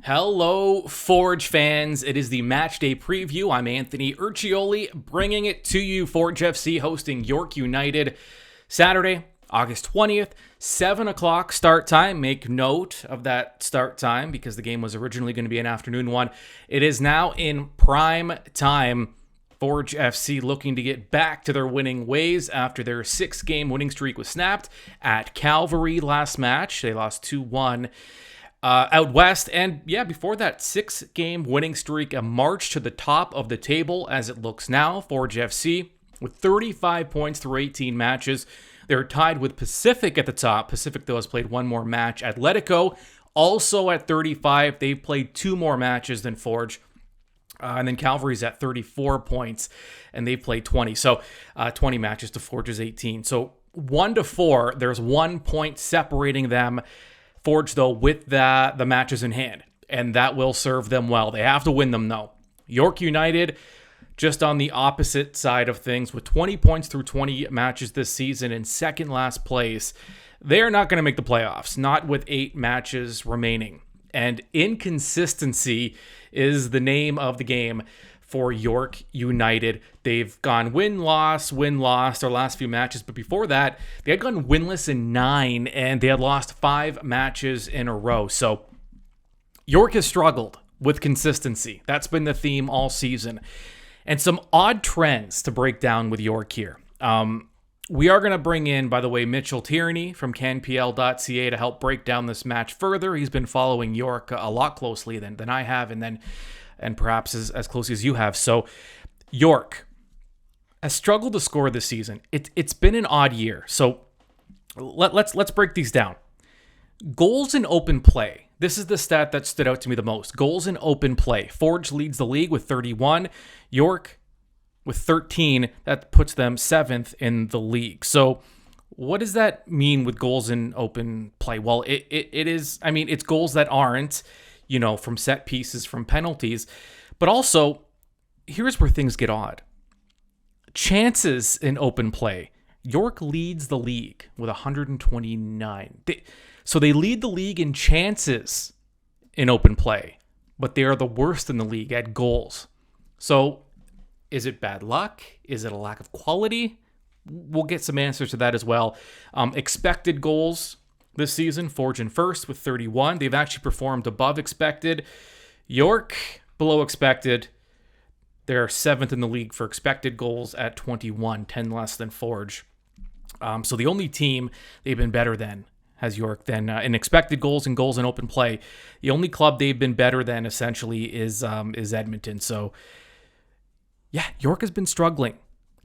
Hello, Forge fans. It is the match day preview. I'm Anthony Urciuoli, bringing it to you. Forge FC hosting York United Saturday, August 20th, 7 o'clock start time. Make note of that start time because the game was originally going to be an afternoon one. It is now in prime time. Forge FC looking to get back to their winning ways after their 6-game winning streak was snapped at Calvary last match. They lost 2-1. Out west, and before that 6-game winning streak, a march to the top of the table as it looks now. Forge FC with 35 points through 18 matches. They're tied with Pacific at the top. Pacific, though, has played one more match. Atletico also at 35. They've played 2 more matches than Forge. And then Calvary's at 34 points, and they've played 20. So 20 matches to Forge's 18. So 1-4, there's 1 point separating them. Forge, though, with the matches in hand, and that will serve them well. They have to win them, though. York United, just on the opposite side of things, with 20 points through 20 matches this season in second last place. They're not going to make the playoffs, not with 8 matches remaining. And inconsistency is the name of the game for York United. They've gone win-loss their last few matches, but before that, they had gone winless in 9, and they had lost 5 matches in a row. So York has struggled with consistency. That's been the theme all season. And some odd trends to break down with York here. We are going to bring in, by the way, Mitchell Tierney from CanPL.ca to help break down this match further. He's been following York a lot closely than I have, and perhaps as close as you have. So York has struggled to score this season. It's been an odd year. So let's break these down. Goals in open play. This is the stat that stood out to me the most. Goals in open play. Forge leads the league with 31. York with 13. That puts them 7th in the league. So what does that mean with goals in open play? Well, it is, it's goals that aren't, from set pieces, from penalties. But also, here's where things get odd. Chances in open play. York leads the league with 129. So they lead the league in chances in open play, but they are the worst in the league at goals. So is it bad luck? Is it a lack of quality? We'll get some answers to that as well. Expected goals this season, Forge in first with 31. They've actually performed above expected. York, below expected. They're 7th in the league for expected goals at 21, 10 less than Forge. So the only team they've been better than has York than in expected goals and goals in open play. The only club they've been better than essentially is Edmonton. So York has been struggling.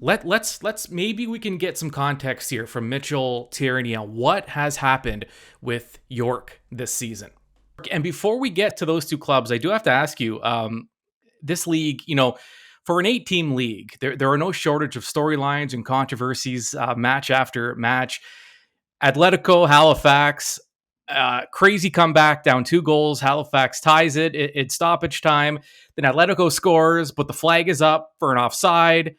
Let's maybe we can get some context here from Mitchell Tierney on what has happened with York this season. And before we get to those two clubs, I do have to ask you, this league, for an 8-team league, there are no shortage of storylines and controversies match after match. Atletico, Halifax, crazy comeback, down 2 goals. Halifax ties it. It's stoppage time. Then Atletico scores, but the flag is up for an offside.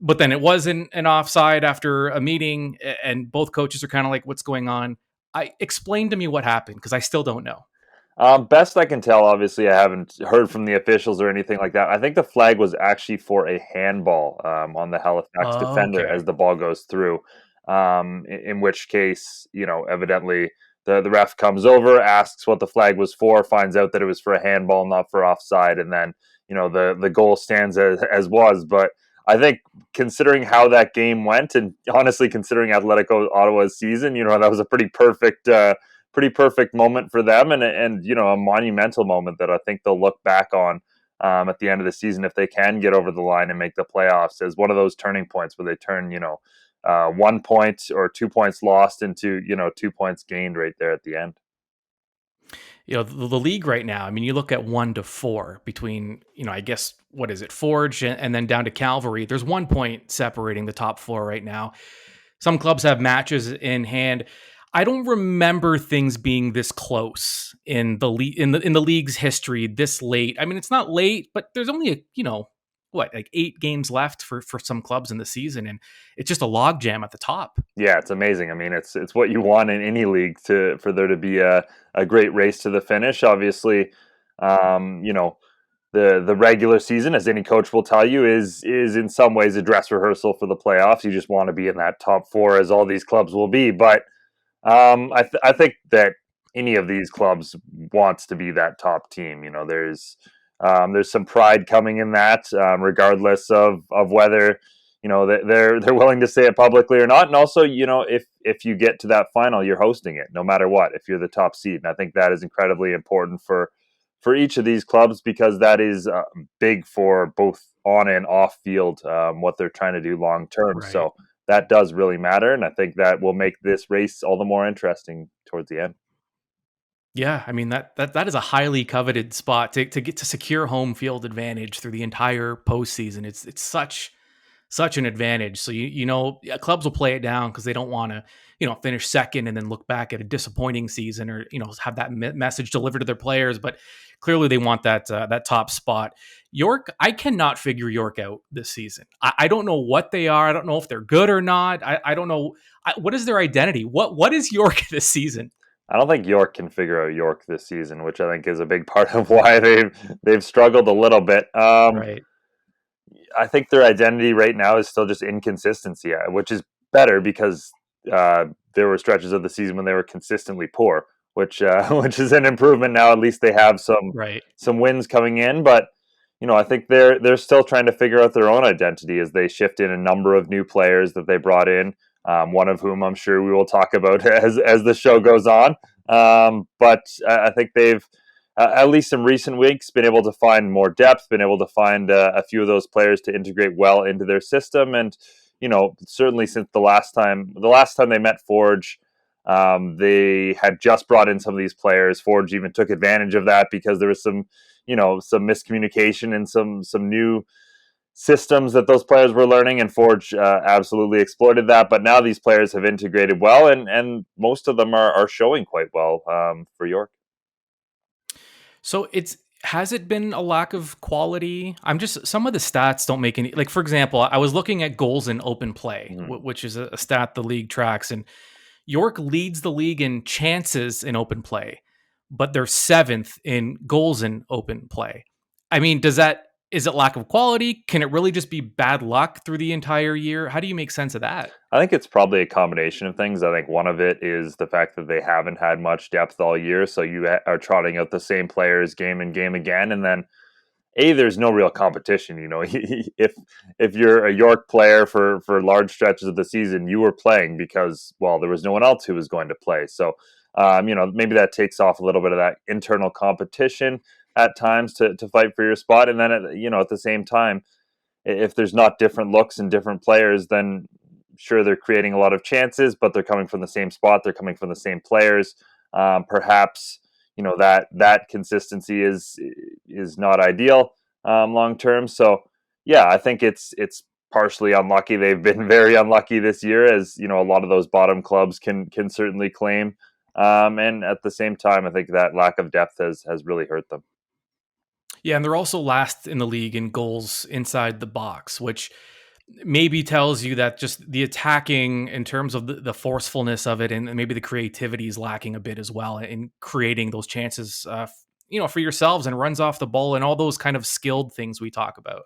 But then it wasn't an offside after a meeting, and both coaches are kind of like, what's going on? Explain to me what happened, because I still don't know. Best I can tell, obviously, I haven't heard from the officials or anything like that. I think the flag was actually for a handball on the Halifax defender as the ball goes through, in which case, evidently the ref comes over, asks what the flag was for, finds out that it was for a handball, not for offside, and then, the goal stands as was. But I think considering how that game went, and honestly considering Atletico Ottawa's season, that was a pretty perfect moment for them, and a monumental moment that I think they'll look back on at the end of the season if they can get over the line and make the playoffs as one of those turning points where they turn 1 point or 2 points lost into 2 points gained right there at the end. The league right now, you look at 1-4 between, I guess, what is it, Forge and then down to Calvary. There's 1 point separating the top 4 right now. Some clubs have matches in hand. I don't remember things being this close in the league's history this late. It's not late, but there's only 8 games left for some clubs in the season, and it's just a logjam at the top. Yeah, it's amazing. It's what you want in any league for there to be a great race to the finish. Obviously, You know, the regular season, as any coach will tell you, is in some ways a dress rehearsal for the playoffs. You just want to be in that top four, as all these clubs will be. But I think that any of these clubs wants to be that top team. You know, there's some pride coming in that, regardless of whether they're willing to say it publicly or not. And also, if you get to that final, you're hosting it no matter what. If you're the top seed, and I think that is incredibly important for each of these clubs, because that is big for both on and off field, what they're trying to do long term. Right. So that does really matter, and I think that will make this race all the more interesting towards the end. Yeah, I mean that is a highly coveted spot to get to secure home field advantage through the entire postseason. It's such an advantage. So clubs will play it down because they don't want to finish second and then look back at a disappointing season, or have that message delivered to their players. But clearly they want that top spot. York, I cannot figure York out this season. I don't know what they are. I don't know if they're good or not. I don't know what is their identity. What is York this season? I don't think York can figure out York this season, which I think is a big part of why they've struggled a little bit. Right. I think their identity right now is still just inconsistency, which is better because there were stretches of the season when they were consistently poor, which which is an improvement now. At least they have Right. some wins coming in, but I think they're still trying to figure out their own identity as they shift in a number of new players that they brought in. One of whom I'm sure we will talk about as the show goes on. But I think they've, at least in recent weeks, been able to find more depth, been able to find a few of those players to integrate well into their system. And certainly since the last time they met Forge, they had just brought in some of these players. Forge even took advantage of that because there was some miscommunication and some new systems that those players were learning, and Forge absolutely exploited that. But now these players have integrated well, and most of them are showing quite well for York. So has it been a lack of quality? Some of the stats don't make any, like, for example, I was looking at goals in open play, which is a stat the league tracks, and York leads the league in chances in open play, but they're seventh in goals in open play. I mean, is it lack of quality? Can it really just be bad luck through the entire year? How do you make sense of that? I think it's probably a combination of things. I think one of it is the fact that they haven't had much depth all year, so you are trotting out the same players game and game again, and then there's no real competition. If you're a York player for large stretches of the season, you were playing because, well, there was no one else who was going to play. So, maybe that takes off a little bit of that internal competition at times to fight for your spot. And then, at the same time, if there's not different looks and different players, then sure, they're creating a lot of chances, but they're coming from the same spot. They're coming from the same players. Perhaps that consistency is not ideal long term. So yeah, I think it's partially unlucky. They've been very unlucky this year, as a lot of those bottom clubs can certainly claim. And at the same time, I think that lack of depth has really hurt them. Yeah, and they're also last in the league in goals inside the box, which maybe tells you that just the attacking in terms of the forcefulness of it, and maybe the creativity is lacking a bit as well in creating those chances, for yourselves, and runs off the ball and all those kind of skilled things we talk about.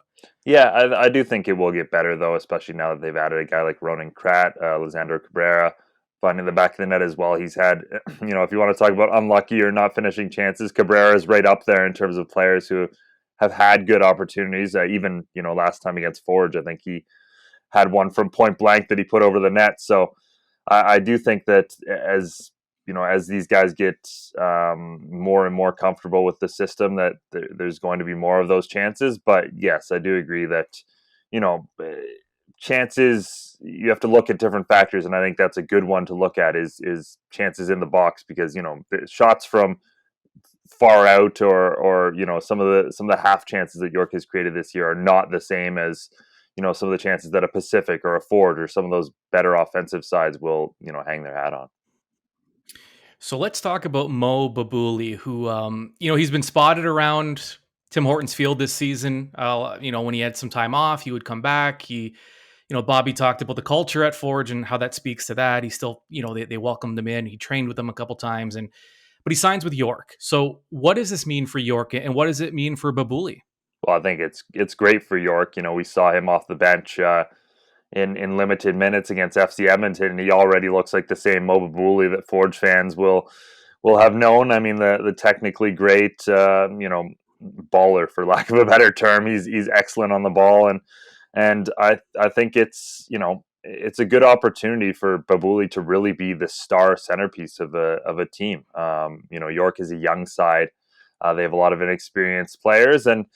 Yeah, I do think it will get better, though, especially now that they've added a guy like Ronan Krat, Lisandro Cabrera, finding the back of the net as well. He's had, if you want to talk about unlucky or not finishing chances, Cabrera is right up there in terms of players who have had good opportunities. Even, last time against Forge, I think he had one from point blank that he put over the net. So I do think that as these guys get more and more comfortable with the system, that there's going to be more of those chances. But yes, I do agree that chances, you have to look at different factors, and I think that's a good one to look at is chances in the box, because the shots from far out or some of the half chances that York has created this year are not the same as some of the chances that a Pacific or a Ford or some of those better offensive sides will hang their hat on. So let's talk about Mo Babuli, who he's been spotted around Tim Hortons Field this season. When he had some time off, he would come back. Bobby talked about the culture at Forge and how that speaks to that. He still, they welcomed him in. He trained with them a couple times, but he signs with York. So what does this mean for York, and what does it mean for Babuli? Well, I think it's great for York. We saw him off the bench in limited minutes against FC Edmonton, and he already looks like the same Mo Babuli that Forge fans will have known. I mean, the technically great, baller, for lack of a better term. He's excellent on the ball, and I think it's a good opportunity for Babuli to really be the star centerpiece of a team. York is a young side. They have a lot of inexperienced players, and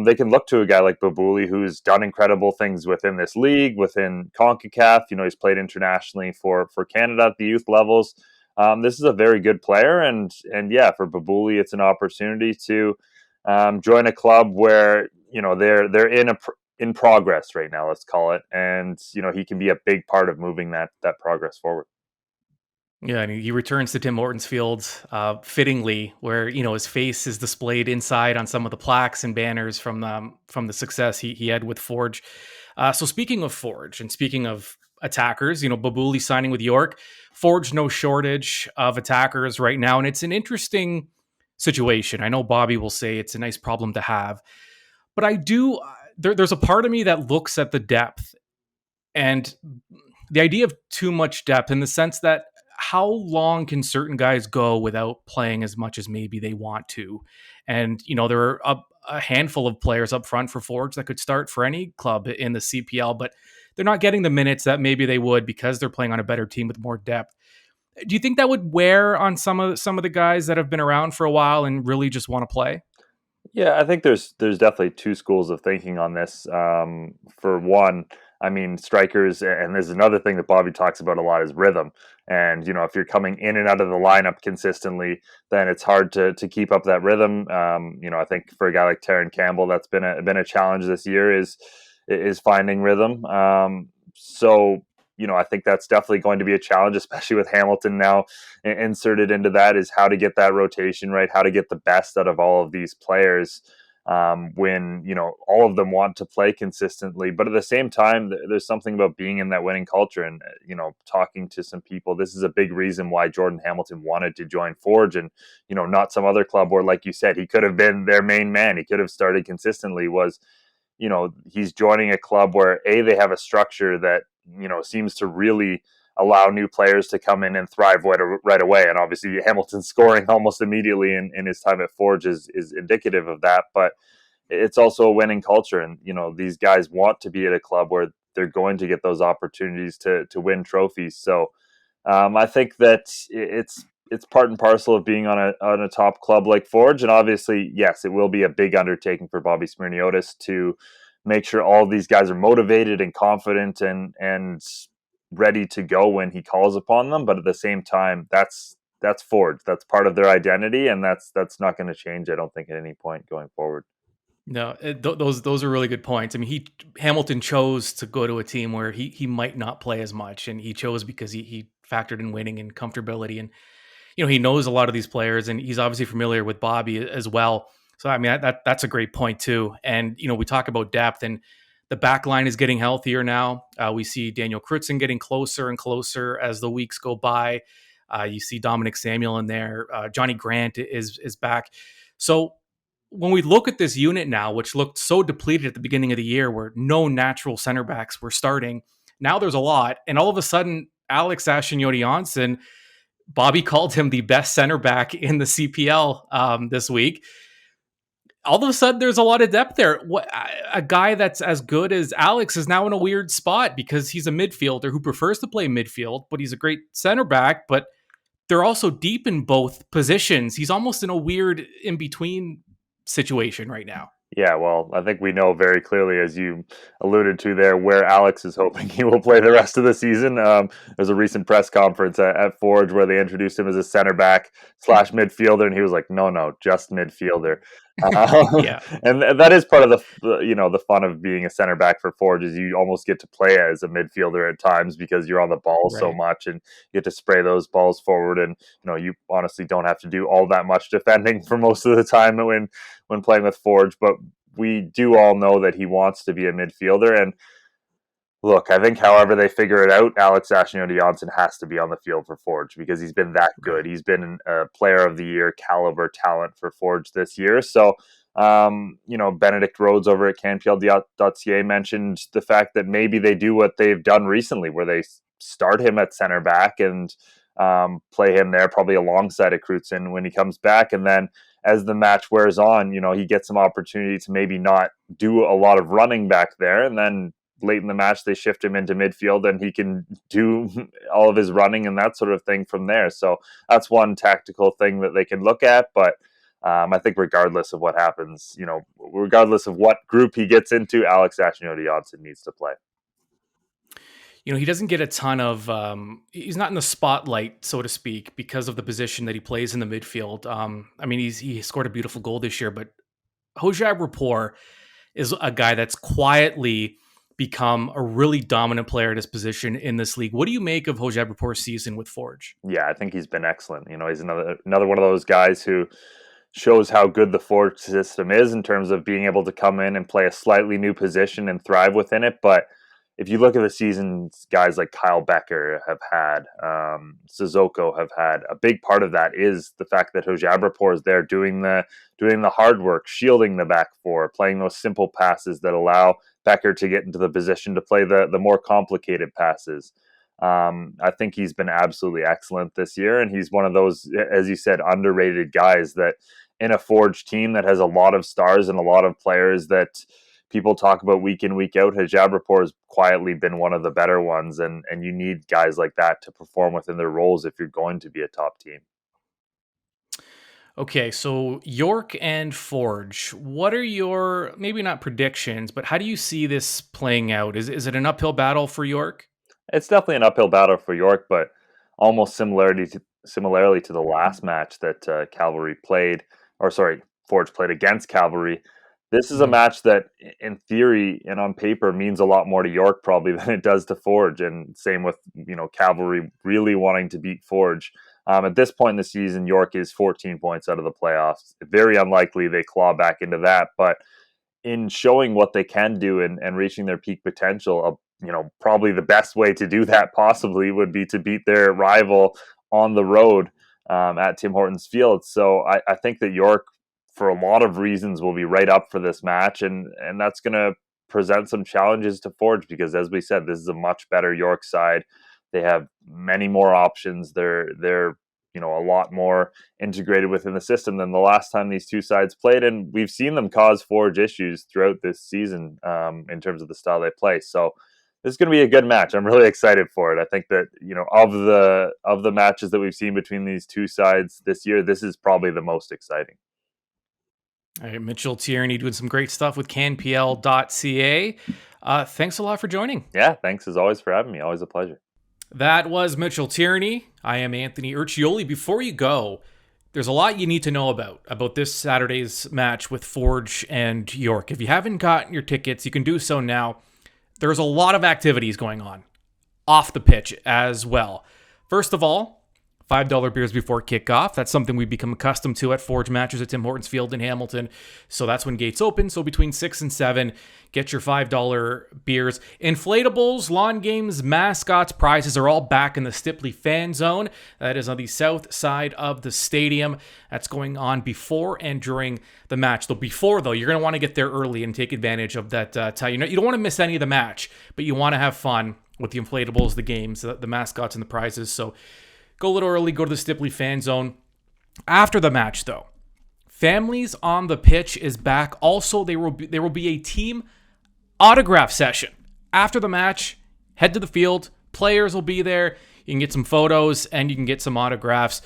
they can look to a guy like Babuli, who's done incredible things within this league, within CONCACAF. He's played internationally for Canada at the youth levels. This is a very good player, and yeah, for Babuli, it's an opportunity to join a club where they're in progress right now, let's call it, and he can be a big part of moving that progress forward. Yeah, and he returns to Tim Hortons Field fittingly, where his face is displayed inside on some of the plaques and banners from the success he had with Forge. So speaking of Forge and speaking of attackers, Babuli signing with York, Forge no shortage of attackers right now, and it's an interesting situation. I know Bobby will say it's a nice problem to have, but I do. There's a part of me that looks at the depth and the idea of too much depth in the sense that how long can certain guys go without playing as much as maybe they want to? And, there are a handful of players up front for Forge that could start for any club in the CPL, but they're not getting the minutes that maybe they would because they're playing on a better team with more depth. Do you think that would wear on some of the guys that have been around for a while and really just want to play? Yeah, I think there's definitely two schools of thinking on this. For one, I mean, strikers, and there's another thing that Bobby talks about a lot is rhythm. And if you're coming in and out of the lineup consistently, then it's hard to keep up that rhythm. I think for a guy like Terran Campbell, that's been a challenge this year is finding rhythm. So I think that's definitely going to be a challenge, especially with Hamilton now inserted into that, is how to get that rotation right, how to get the best out of all of these players when all of them want to play consistently. But at the same time, there's something about being in that winning culture, and talking to some people. This is a big reason why Jordan Hamilton wanted to join Forge, and not some other club where, like you said, he could have been their main man. He could have started consistently. He's joining a club where they have a structure that seems to really allow new players to come in and thrive right away. And obviously Hamilton scoring almost immediately in his time at Forge is indicative of that. But it's also a winning culture, and these guys want to be at a club where they're going to get those opportunities to win trophies. So I think that it's part and parcel of being on a top club like Forge. And obviously, yes, it will be a big undertaking for Bobby Smyrniotis to make sure all of these guys are motivated and confident and ready to go when he calls upon them. But at the same time, that's Forge. That's part of their identity, and that's not going to change, I don't think, at any point going forward. No, those are really good points. I mean, Hamilton chose to go to a team where he might not play as much, and he chose because he factored in winning and comfortability, and he knows a lot of these players, and he's obviously familiar with Bobby as well. So I mean, that's a great point too. And we talk about depth, and the back line is getting healthier now. We see Daniel Crutzen getting closer and closer as the weeks go by. You see Dominic Samuel in there. Johnny Grant is back. So when we look at this unit now, which looked so depleted at the beginning of the year, where no natural center backs were starting, now there's a lot, and all of a sudden, Alex Ashinyote-Johnson, Bobby called him the best center back in the CPL this week. All of a sudden, there's a lot of depth there. A guy that's as good as Alex is now in a weird spot because he's a midfielder who prefers to play midfield, but he's a great center back, but they're also deep in both positions. He's almost in a weird in-between situation right now. Yeah, well, I think we know very clearly, as you alluded to there, where Alex is hoping he will play the rest of the season. There's a recent press conference at Forge where they introduced him as a center back / midfielder, and he was like, no, just midfielder. Yeah. And that is part of the fun of being a center back for Forge, is you almost get to play as a midfielder at times because you're on the ball so much, and you get to spray those balls forward, and you honestly don't have to do all that much defending for most of the time when playing with Forge. But we do all know that he wants to be a midfielder, and Look, I think however they figure it out, Alex Ashnodi-Johnson has to be on the field for Forge because he's been that good. Right. He's been a player of the year caliber talent for Forge this year. So, Benedict Rhodes over at CanPL.ca mentioned the fact that maybe they do what they've done recently, where they start him at center back and play him there, probably alongside of Crutzen when he comes back. And then as the match wears on, he gets some opportunity to maybe not do a lot of running back there. And then late in the match, they shift him into midfield and he can do all of his running and that sort of thing from there. So that's one tactical thing that they can look at. But I think regardless of what happens, regardless of what group he gets into, Alex Ashnodi-Johnson needs to play. He doesn't get a ton of, he's not in the spotlight, so to speak, because of the position that he plays in the midfield. He scored a beautiful goal this year, but Hojab Rapport is a guy that's quietly become a really dominant player at his position in this league. What do you make of Hojab Rapport's season with Forge? Yeah, I think he's been excellent. He's another one of those guys who shows how good the Forge system is in terms of being able to come in and play a slightly new position and thrive within it. But if you look at the seasons, guys like Kyle Becker have had, Sissoko have had, a big part of that is the fact that Hojab Rapport is there doing the hard work, shielding the back four, playing those simple passes that allow Becker to get into the position to play the more complicated passes. I think he's been absolutely excellent this year, and he's one of those, as you said, underrated guys that in a Forge team that has a lot of stars and a lot of players that people talk about week in, week out, Hojab Rapport has quietly been one of the better ones, and you need guys like that to perform within their roles if you're going to be a top team. Okay, so York and Forge, what are your, maybe not predictions, but how do you see this playing out? Is it an uphill battle for York? It's definitely an uphill battle for York, but almost similarly to the last match that Forge played against Cavalry. This is a match that, in theory and on paper, means a lot more to York probably than it does to Forge, and same with Cavalry really wanting to beat Forge. At this point in the season, York is 14 points out of the playoffs. Very unlikely they claw back into that, but in showing what they can do and reaching their peak potential, probably the best way to do that possibly would be to beat their rival on the road at Tim Hortons Field. So I think that York, for a lot of reasons, will be right up for this match, and that's going to present some challenges to Forge because, as we said, this is a much better York side. They have many more options. They're a lot more integrated within the system than the last time these two sides played, and we've seen them cause Forge issues throughout this season in terms of the style they play. So this is going to be a good match. I'm really excited for it. I think that of the matches that we've seen between these two sides this year, this is probably the most exciting. All right, Mitchell Tierney doing some great stuff with CanPL.ca. Thanks a lot for joining. Yeah, thanks as always for having me. Always a pleasure. That was Mitchell Tierney. I am Anthony Urciuoli. Before you go, there's a lot you need to know about this Saturday's match with Forge and York. If you haven't gotten your tickets, you can do so now. There's a lot of activities going on off the pitch as well. First of all, $5 beers before kickoff. That's something we've become accustomed to at Forge matches at Tim Hortons Field in Hamilton. So that's when gates open. So between 6 and 7, get your $5 beers. Inflatables, lawn games, mascots, prizes are all back in the Stipley fan zone. That is on the south side of the stadium. That's going on before and during the match. Before, you're going to want to get there early and take advantage of that time. You don't want to miss any of the match, but you want to have fun with the inflatables, the games, the mascots, and the prizes. So go a little early, go to the Stipley fan zone. After the match, though, Families on the Pitch is back. Also, there will be a team autograph session. After the match, head to the field. Players will be there. You can get some photos and you can get some autographs.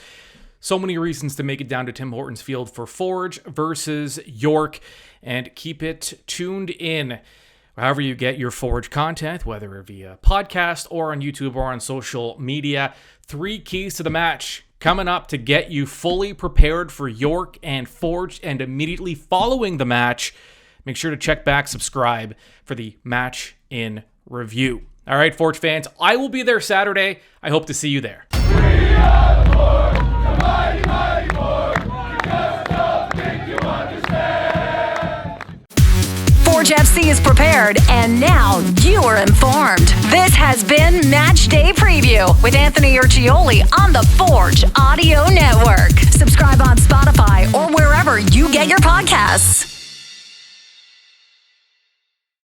So many reasons to make it down to Tim Hortons Field for Forge versus York. And keep it tuned in however you get your Forge content, whether via podcast or on YouTube or on social media. 3 keys to the match coming up to get you fully prepared for York and Forge, and immediately following the match, make sure to check back, subscribe for the match in review. All right, Forge fans, I will be there Saturday. I hope to see you there. We are the Forge, the mighty, mighty Forge. You just don't think you understand. Forge FC is prepared, and now you are informed. This has been Match Day Preview with Anthony Urciuoli on the Forge Audio Network. Subscribe on Spotify or wherever you get your podcasts.